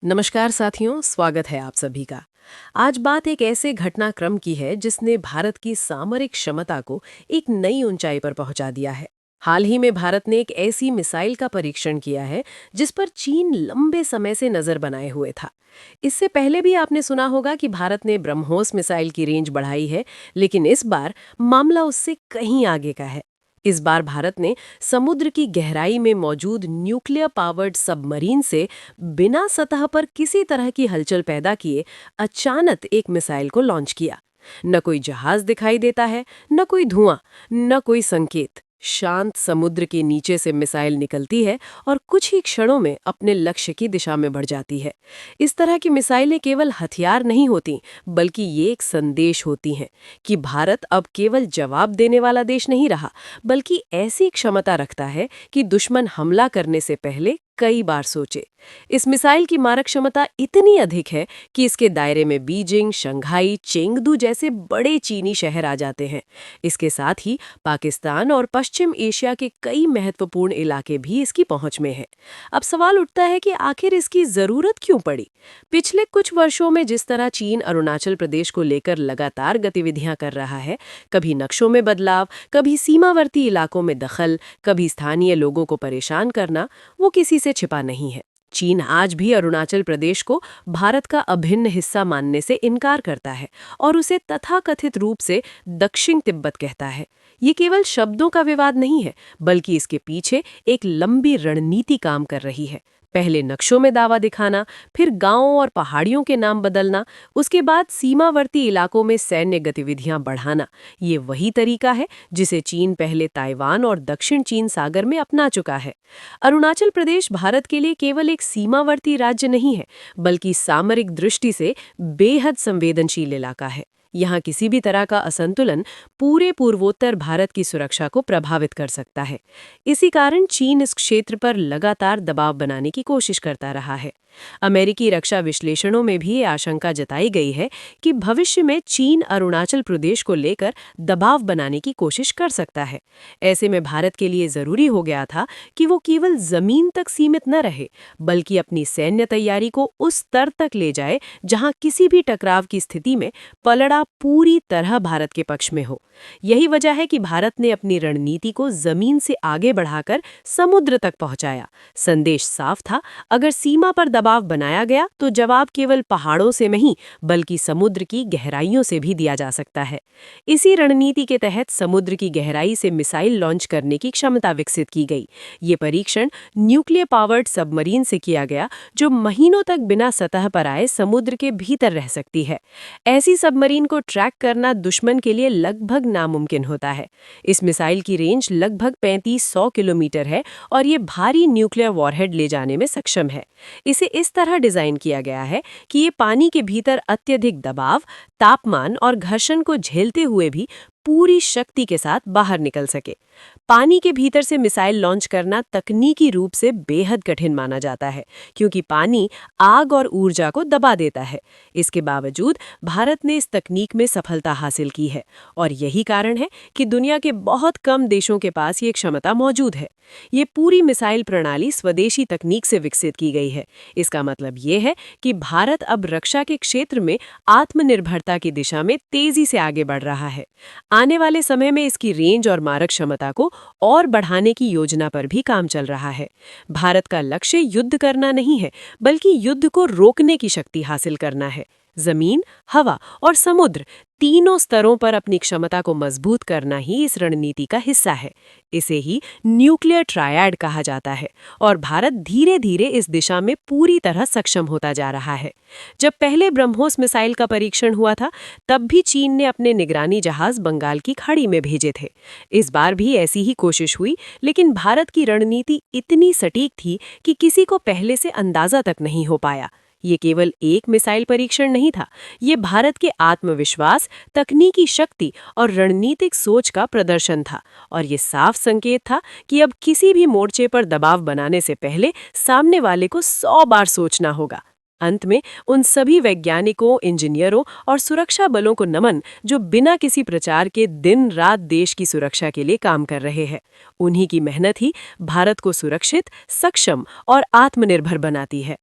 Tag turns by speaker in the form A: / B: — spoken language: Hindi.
A: नमस्कार साथियों, स्वागत है आप सभी का। आज बात एक ऐसे घटनाक्रम की है जिसने भारत की सामरिक क्षमता को एक नई ऊंचाई पर पहुंचा दिया है। हाल ही में भारत ने एक ऐसी मिसाइल का परीक्षण किया है जिस पर चीन लंबे समय से नजर बनाए हुए था। इससे पहले भी आपने सुना होगा कि भारत ने ब्रह्मोस मिसाइल की रेंज बढ़ाई है, लेकिन इस बार मामला उससे कहीं आगे का है। इस बार भारत ने समुद्र की गहराई में मौजूद न्यूक्लियर पावर्ड सबमरीन से बिना सतह पर किसी तरह की हलचल पैदा किए अचानक एक मिसाइल को लॉन्च किया। न कोई जहाज दिखाई देता है, न कोई धुआं, न कोई संकेत। शांत समुद्र के नीचे से मिसाइल निकलती है और कुछ ही क्षणों में अपने लक्ष्य की दिशा में बढ़ जाती है। इस तरह की मिसाइलें केवल हथियार नहीं होती, बल्कि ये एक संदेश होती हैं कि भारत अब केवल जवाब देने वाला देश नहीं रहा, बल्कि ऐसी क्षमता रखता है कि दुश्मन हमला करने से पहले कई बार सोचे। इस मिसाइल की मारक क्षमता इतनी अधिक है कि इसके दायरे में बीजिंग, शंघाई, चेंगदू जैसे बड़े चीनी शहर आ जाते हैं। इसके साथ ही पाकिस्तान और पश्चिम एशिया के कई महत्वपूर्ण इलाके भी इसकी पहुंच में हैं। अब सवाल उठता है कि आखिर इसकी जरूरत क्यों पड़ी। पिछले कुछ वर्षों में जिस तरह चीन अरुणाचल प्रदेश को लेकर लगातार गतिविधियां कर रहा है, कभी नक्शों में बदलाव, कभी सीमावर्ती इलाकों में दखल, कभी स्थानीय लोगों को परेशान करना, वो किसी से छिपा नहीं है। चीन आज भी अरुणाचल प्रदेश को भारत का अभिन्न हिस्सा मानने से इनकार करता है और उसे तथाकथित रूप से दक्षिण तिब्बत कहता है। ये केवल शब्दों का विवाद नहीं है, बल्कि इसके पीछे एक लंबी रणनीति काम कर रही है। पहले नक्शों में दावा दिखाना, फिर गांवों और पहाड़ियों के नाम बदलना, उसके बाद सीमावर्ती इलाकों में सैन्य गतिविधियां बढ़ाना। ये वही तरीका है जिसे चीन पहले ताइवान और दक्षिण चीन सागर में अपना चुका है। अरुणाचल प्रदेश भारत के लिए केवल एक सीमावर्ती राज्य नहीं है, बल्कि सामरिक दृष्टि से बेहद संवेदनशील इलाका है। यहाँ किसी भी तरह का असंतुलन पूरे पूर्वोत्तर भारत की सुरक्षा को प्रभावित कर सकता है। इसी कारण चीन इस क्षेत्र पर लगातार दबाव बनाने की कोशिश करता रहा है। अमेरिकी रक्षा विश्लेषणों में भी ये आशंका जताई गई है कि भविष्य में चीन अरुणाचल प्रदेश को लेकर दबाव बनाने की कोशिश कर सकता है। ऐसे में भारत के लिए जरूरी हो गया था कि वो केवल जमीन तक सीमित न रहे, बल्कि अपनी सैन्य तैयारी को उस स्तर तक ले जाए जहां किसी भी टकराव की स्थिति में पलड़ा पूरी तरह भारत के पक्ष में हो। यही वजह है कि भारत ने अपनी रणनीति को जमीन से आगे बढ़ाकर समुद्र तक पहुंचाया। संदेश साफ था, अगर सीमा पर दबाव बनाया गया तो जवाब केवल पहाड़ों से नहीं, बल्कि समुद्र की गहराइयों से भी दिया जा सकता है। इसी रणनीति के तहत समुद्र की गहराई से मिसाइल लॉन्च करने की क्षमता विकसित की गई। ये परीक्षण न्यूक्लियर पावर्ड सबमरीन से किया गया, जो महीनों तक बिना सतह पर आए समुद्र के भीतर रह सकती है। ऐसी सबमरीन को ट्रैक करना दुश्मन के लिए लगभग नामुमकिन होता है। इस मिसाइल की रेंज लगभग 3500 किलोमीटर है और ये भारी न्यूक्लियर वॉरहेड ले जाने में सक्षम है। इसे इस तरह डिजाइन किया गया है कि ये पानी के भीतर अत्यधिक दबाव, तापमान और घर्षण को झेलते हुए भी पूरी शक्ति के साथ बाहर निकल सके। पानी के भीतर से मिसाइल लॉन्च करना तकनीकी रूप से बेहद कठिन माना जाता है, क्योंकि पानी आग और ऊर्जा को दबा देता है। इसके बावजूद भारत ने इस तकनीक में सफलता हासिल की है और यही कारण है कि दुनिया के बहुत कम देशों के पास ये क्षमता मौजूद है। ये पूरी मिसाइल प्रणाली स्वदेशी तकनीक से विकसित की गई है। इसका मतलब ये है कि भारत अब रक्षा के क्षेत्र में आत्मनिर्भरता की दिशा में तेजी से आगे बढ़ रहा है। आने वाले समय में इसकी रेंज और मारक क्षमता को और बढ़ाने की योजना पर भी काम चल रहा है। भारत का लक्ष्य युद्ध करना नहीं है, बल्कि युद्ध को रोकने की शक्ति हासिल करना है। जमीन, हवा और समुद्र तीनों स्तरों पर अपनी क्षमता को मजबूत करना ही इस रणनीति का हिस्सा है। इसे ही न्यूक्लियर ट्रायड कहा जाता है और भारत धीरे धीरे इस दिशा में पूरी तरह सक्षम होता जा रहा है। जब पहले ब्रह्मोस मिसाइल का परीक्षण हुआ था, तब भी चीन ने अपने निगरानी जहाज बंगाल की खाड़ी में भेजे थे। इस बार भी ऐसी ही कोशिश हुई, लेकिन भारत की रणनीति इतनी सटीक थी कि किसी को पहले से अंदाजा तक नहीं हो पाया। ये केवल एक मिसाइल परीक्षण नहीं था, ये भारत के आत्मविश्वास, तकनीकी शक्ति और रणनीतिक सोच का प्रदर्शन था और ये साफ संकेत था कि अब किसी भी मोर्चे पर दबाव बनाने से पहले सामने वाले को 100 बार सोचना होगा। अंत में उन सभी वैज्ञानिकों, इंजीनियरों और सुरक्षा बलों को नमन जो बिना किसी प्रचार के दिन रात देश की सुरक्षा के लिए काम कर रहे हैं। उन्हीं की मेहनत ही भारत को सुरक्षित, सक्षम और आत्मनिर्भर बनाती है।